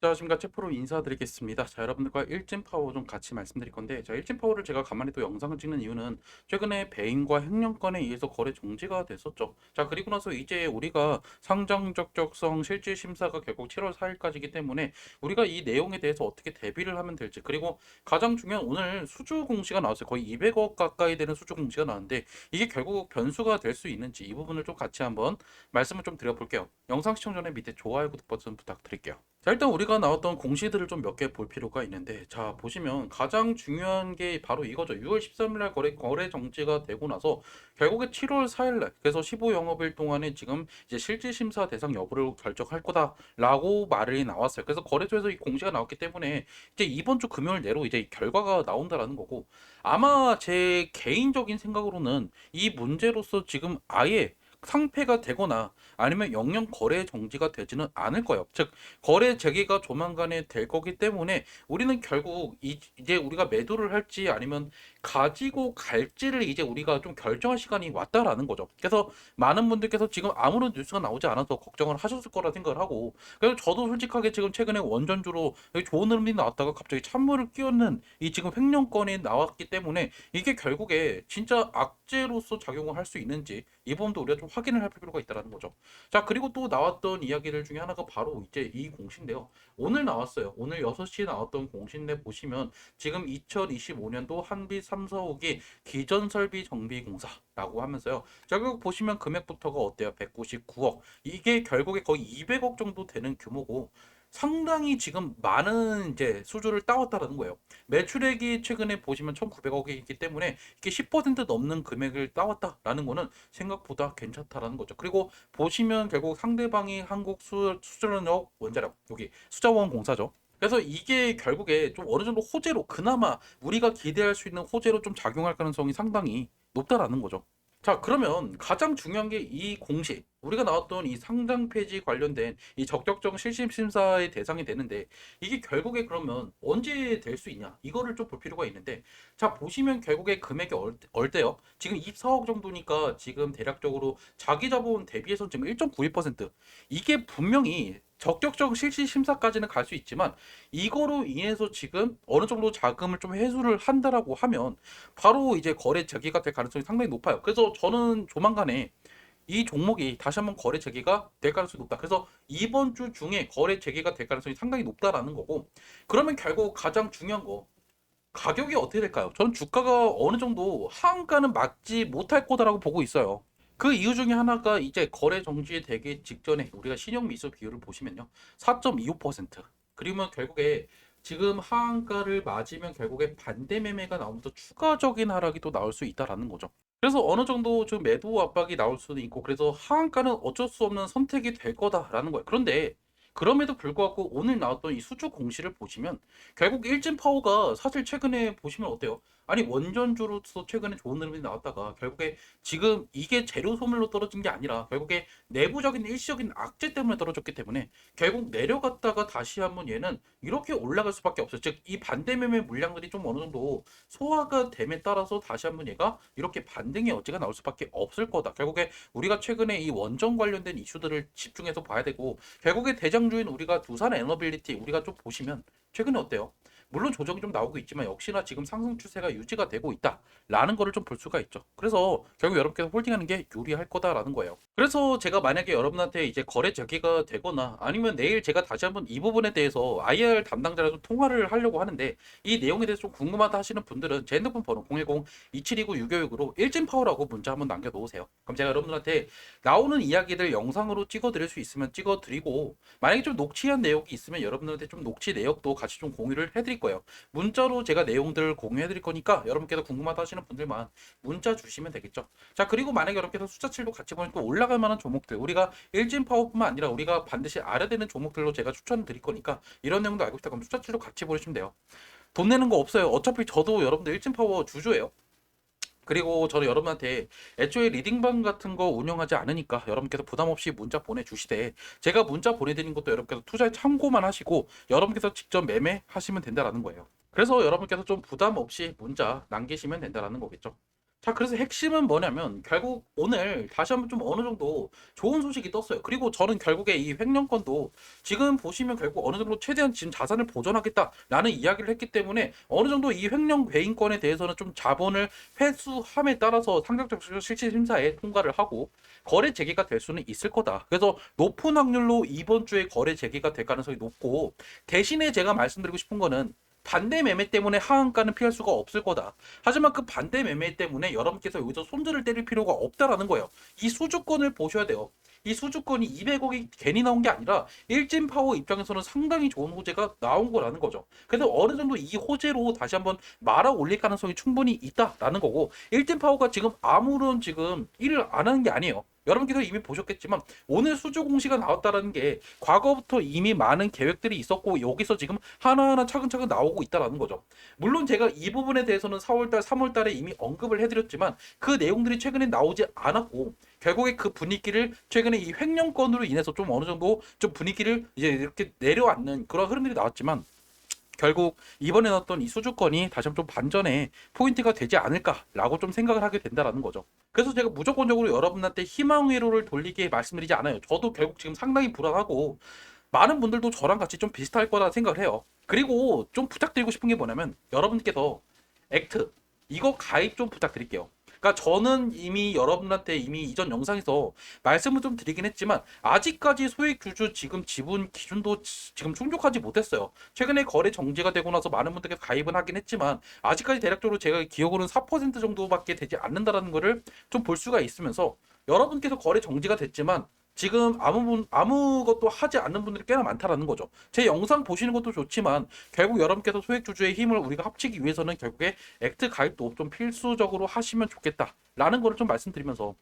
자, 지금까지 프로 인사드리겠습니다. 자, 여러분들과 일진파워 좀 같이 말씀드릴 건데, 자, 일진파워를 제가 간만에 또 영상을 찍는 이유는 최근에 배임과 횡령건에 의해서 거래 정지가 됐었죠. 자, 그리고 나서 이제 우리가 상장 적격성 실질 심사가 결국 7월 4일까지이기 때문에 우리가 이 내용에 대해서 어떻게 대비를 하면 될지, 그리고 가장 중요한 오늘 수주 공시가 나왔어요. 거의 200억 가까이 되는 수주 공시가 나왔는데 이게 결국 변수가 될 수 있는지 이 부분을 좀 같이 한번 말씀을 좀 드려볼게요. 영상 시청 전에 밑에 좋아요, 구독 버튼 부탁드릴게요. 자, 일단 우리가 나왔던 공시들을 좀 몇 개 볼 필요가 있는데, 자, 보시면 가장 중요한 게 바로 이거죠. 6월 13일 날 거래 정지가 되고 나서 결국에 7월 4일 날, 그래서 15영업일 동안에 지금 이제 실질 심사 대상 여부를 결정할 거다라고 말이 나왔어요. 그래서 거래소에서 이 공시가 나왔기 때문에 이제 이번 주 금요일 내로 이제 결과가 나온다라는 거고, 아마 제 개인적인 생각으로는 이 문제로서 지금 아예 상폐가 되거나 아니면 영영 거래 정지가 되지는 않을 거예요. 즉 거래 재개가 조만간에 될 거기 때문에 우리는 결국 이제 우리가 매도를 할지 아니면 가지고 갈지를 이제 우리가 좀 결정할 시간이 왔다라는 거죠. 그래서 많은 분들께서 지금 아무런 뉴스가 나오지 않아서 걱정을 하셨을 거라 생각을 하고, 그래서 저도 솔직하게 지금 최근에 원전주로 좋은 흐름이 나왔다가 갑자기 찬물을 끼얹는 이 지금 횡령건이 나왔기 때문에 이게 결국에 진짜 악재로서 작용을 할 수 있는지 이 부분도 우리가 좀 확인을 할 필요가 있다는 거죠. 자, 그리고 또 나왔던 이야기들 중에 하나가 바로 이제 이 공시인데요. 오늘 나왔어요. 오늘 6시에 나왔던 공시인데 보시면 지금 2025년도 한빛 3, 4호기 기전설비 정비공사라고 하면서요. 자, 결국 보시면 금액부터가 어때요? 199억. 이게 결국에 거의 200억 정도 되는 규모고 상당히 지금 많은 이제 수주를 따왔다라는 거예요. 매출액이 최근에 보시면 1,900억이 있기 때문에 이게 10% 넘는 금액을 따왔다라는 거는 생각보다 괜찮다라는 거죠. 그리고 보시면 결국 상대방이 한국 수주전력 원자력, 여기 수자원 공사죠. 그래서 이게 결국에 좀 어느 정도 호재로, 그나마 우리가 기대할 수 있는 호재로 좀 작용할 가능성이 상당히 높다라는 거죠. 자, 그러면 가장 중요한 게 이 공시, 우리가 나왔던 이 상장 폐지 관련된 이 적격적 실질 심사의 대상이 되는데 이게 결국에 그러면 언제 될 수 있냐, 이거를 좀 볼 필요가 있는데, 자, 보시면 결국에 금액이 얼대요. 지금 24억 정도니까 지금 대략적으로 자기 자본 대비해서 지금 1.91%, 이게 분명히 적격적 실질 심사까지는 갈 수 있지만 이거로 인해서 지금 어느 정도 자금을 좀 회수를 한다라고 하면 바로 이제 거래 재개가 될 가능성이 상당히 높아요. 그래서 저는 조만간에 이 종목이 다시 한번 거래 재개가 될 가능성이 높다. 그래서 이번 주 중에 거래 재개가 될 가능성이 상당히 높다라는 거고, 그러면 결국 가장 중요한 거, 가격이 어떻게 될까요? 저는 주가가 어느 정도 하한가는 막지 못할 거다라고 보고 있어요. 그 이유 중에 하나가 이제 거래 정지 되기 직전에 우리가 신용 미수 비율을 보시면요. 4.25%. 그러면 결국에 지금 하한가를 맞으면 결국에 반대 매매가 나오면서 추가적인 하락이 또 나올 수 있다라는 거죠. 그래서 어느 정도 좀 매도 압박이 나올 수도 있고, 그래서 하한가는 어쩔 수 없는 선택이 될 거다라는 거예요. 그런데 그럼에도 불구하고 오늘 나왔던 이 수주 공시를 보시면 결국 일진 파워가 사실 최근에 보시면 어때요? 아니, 원전주로서 최근에 좋은 흐름이 나왔다가 결국에 지금 이게 재료 소멸로 떨어진 게 아니라 결국에 내부적인 일시적인 악재 때문에 떨어졌기 때문에 결국 내려갔다가 다시 한번 얘는 이렇게 올라갈 수밖에 없어요. 즉 이 반대 매매 물량들이 좀 어느 정도 소화가 됨에 따라서 다시 한번 얘가 이렇게 반등의 여지가 나올 수밖에 없을 거다. 결국에 우리가 최근에 이 원전 관련된 이슈들을 집중해서 봐야 되고, 결국에 대장주인 우리가 두산 에너빌리티 우리가 좀 보시면 최근에 어때요? 물론 조정이 좀 나오고 있지만 역시나 지금 상승 추세가 유지가 되고 있다라는 거를 좀 볼 수가 있죠. 그래서 결국 여러분께서 홀딩하는 게 유리할 거다라는 거예요. 그래서 제가 만약에 여러분한테 이제 거래 재개가 되거나 아니면 내일 제가 다시 한번 이 부분에 대해서 IR 담당자랑 좀 통화를 하려고 하는데, 이 내용에 대해서 좀 궁금하다 하시는 분들은 제 핸드폰 번호 010-2729-656으로 일진파워라고 문자 한번 남겨놓으세요. 그럼 제가 여러분들한테 나오는 이야기들 영상으로 찍어드릴 수 있으면 찍어드리고, 만약에 좀 녹취한 내용이 있으면 여러분들한테 좀 녹취 내역도 같이 좀 공유를 해드릴 거예요. 문자로 제가 내용들 공유해드릴 거니까 여러분께서 궁금하다 하시는 분들만 문자 주시면 되겠죠. 자, 그리고 만약에 여러분께서 숫자칠도 같이 보면 또 올라갈 만한 종목들, 우리가 일진 파워뿐만 아니라 우리가 반드시 알아야 되는 종목들로 제가 추천을 드릴 거니까 이런 내용도 알고 싶다 그러면 숫자칠도 같이 보시면 돼요. 돈 내는 거 없어요. 어차피 저도 여러분들 일진 파워 주주예요. 그리고 저는 여러분한테 애초에 리딩방 같은 거 운영하지 않으니까 여러분께서 부담 없이 문자 보내주시되, 제가 문자 보내드린 것도 여러분께서 투자에 참고만 하시고 여러분께서 직접 매매하시면 된다라는 거예요. 그래서 여러분께서 좀 부담 없이 문자 남기시면 된다라는 거겠죠. 자, 그래서 핵심은 뭐냐면 결국 오늘 다시 한번 좀 어느 정도 좋은 소식이 떴어요. 그리고 저는 결국에 이 횡령건도 지금 보시면 결국 어느 정도 최대한 지금 자산을 보존하겠다라는 이야기를 했기 때문에 어느 정도 이 횡령 배임건에 대해서는 좀 자본을 회수함에 따라서 상장적 실질 심사에 통과를 하고 거래 재개가 될 수는 있을 거다. 그래서 높은 확률로 이번 주에 거래 재개가 될 가능성이 높고, 대신에 제가 말씀드리고 싶은 거는 반대 매매 때문에 하한가는 피할 수가 없을 거다. 하지만 그 반대 매매 때문에 여러분께서 여기서 손절을 때릴 필요가 없다라는 거예요. 이 수주권을 보셔야 돼요. 이 수주권이 200억이 괜히 나온 게 아니라 일진파워 입장에서는 상당히 좋은 호재가 나온 거라는 거죠. 그래서 어느 정도 이 호재로 다시 한번 말아 올릴 가능성이 충분히 있다라는 거고, 일진파워가 지금 아무런 지금 일을 안 하는 게 아니에요. 여러분께서 이미 보셨겠지만 오늘 수주 공시가 나왔다는 게 과거부터 이미 많은 계획들이 있었고 여기서 지금 하나하나 차근차근 나오고 있다는 거죠. 물론 제가 이 부분에 대해서는 4월달, 3월달에 이미 언급을 해드렸지만 그 내용들이 최근에 나오지 않았고, 결국에 그 분위기를 최근에 이 횡령건으로 인해서 좀 어느 정도 좀 분위기를 이제 이렇게 내려앉는 그런 흐름들이 나왔지만, 결국 이번에 나왔던 이 수주권이 다시 한번 좀 반전의 포인트가 되지 않을까라고 좀 생각을 하게 된다라는 거죠. 그래서 제가 무조건적으로 여러분한테 희망 회로를 돌리게 말씀드리지 않아요. 저도 결국 지금 상당히 불안하고 많은 분들도 저랑 같이 좀 비슷할 거라 생각을 해요. 그리고 좀 부탁드리고 싶은 게 뭐냐면 여러분께서 액트 이거 가입 좀 부탁드릴게요. 그러니까 저는 이미 여러분한테 이미 이전 영상에서 말씀을 좀 드리긴 했지만 아직까지 소액 주주 지금 지분 기준도 지금 충족하지 못했어요. 최근에 거래 정지가 되고 나서 많은 분들께 가입은 하긴 했지만 아직까지 대략적으로 제가 기억으로는 4% 정도밖에 되지 않는다라는 거를 좀 볼 수가 있으면서, 여러분께서 거래 정지가 됐지만 지금 아무것도 하지 않는 분들이 꽤나 많다라는 거죠. 제 영상 보시는 것도 좋지만 결국 여러분께서 소액 주주의 힘을 우리가 합치기 위해서는 결국에 액트 가입도 좀 필수적으로 하시면 좋겠다라는 거를 좀 말씀드리면서,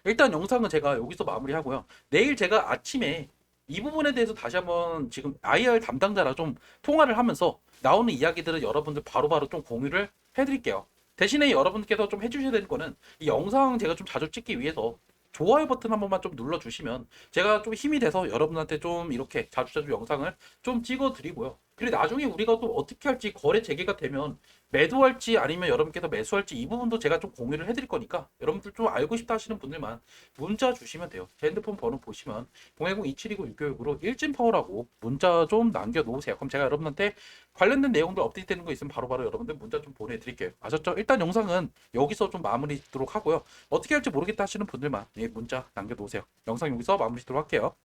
일단 영상은 제가 여기서 마무리하고요. 내일 제가 아침에 이 부분에 대해서 다시 한번 지금 IR 담당자랑 좀 통화를 하면서 나오는 이야기들을 여러분들 바로바로 좀 공유를 해드릴게요. 대신에 여러분께서 좀 해주셔야 되는 거는 이 영상 제가 좀 자주 찍기 위해서 좋아요 버튼 한 번만 좀 눌러주시면 제가 좀 힘이 돼서 여러분한테 좀 이렇게 자주자주 영상을 좀 찍어 드리고요. 그리고 나중에 우리가 또 어떻게 할지, 거래 재개가 되면 매도할지 아니면 여러분께서 매수할지 이 부분도 제가 좀 공유를 해드릴 거니까 여러분들 좀 알고 싶다 하시는 분들만 문자 주시면 돼요. 제 핸드폰 번호 보시면 010-2729-6969로 일진파워라고 문자 좀 남겨놓으세요. 그럼 제가 여러분한테 관련된 내용들 업데이트되는 거 있으면 바로바로 여러분들 문자 좀 보내드릴게요. 아셨죠? 일단 영상은 여기서 좀 마무리 짓도록 하고요. 어떻게 할지 모르겠다 하시는 분들만 문자 남겨놓으세요. 영상 여기서 마무리 짓도록 할게요.